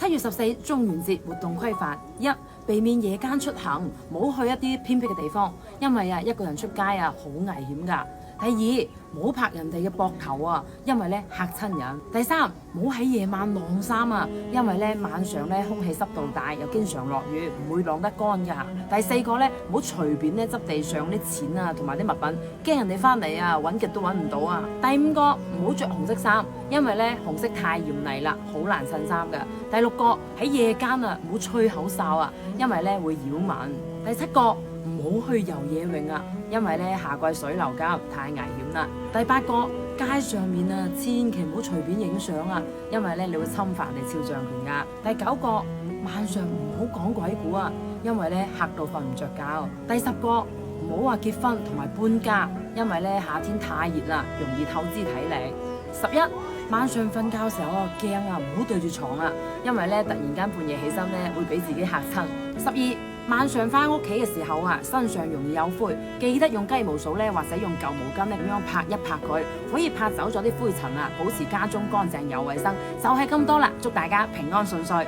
7月14中元節活動規範：一、避免夜間出行，唔好去一啲偏僻嘅地方，因為一個人出街好危險㗎。第二，唔好拍人哋嘅膊頭啊，因為嚇親人。第三，唔好喺夜晚晾衫啊，因為晚上空氣濕度大，又經常落雨，唔會晾得乾㗎。第四個唔好隨便執地上啲錢啊同埋啲物品，驚人哋翻嚟揾極都揾唔到啊。第五個，唔好着紅色衫，因為紅色太嚴厲啦，好難襯衫㗎。第六個，喺夜間唔好吹口哨啊，因為會擾民。第七個，唔好去游野泳啊，因為夏季水流急，太危險啦。第八個，街上面千祈唔好隨便影相啊，因為你會侵犯你肖像權噶。第九個，晚上唔好講鬼故啊，因為嚇到瞓唔着覺。第十個，唔好話結婚同埋搬家，因為夏天太熱啦，容易透支體力。11，晚上瞓覺時候驚唔好對住床啊，因為突然間半夜起身會俾自己嚇親。12，晚上翻屋企嘅時候身上容易有灰，記得用雞毛掃或者用舊毛巾咁樣拍一拍佢，可以拍走咗啲灰塵保持家中乾淨有衛生。就係咁多啦，祝大家平安順遂。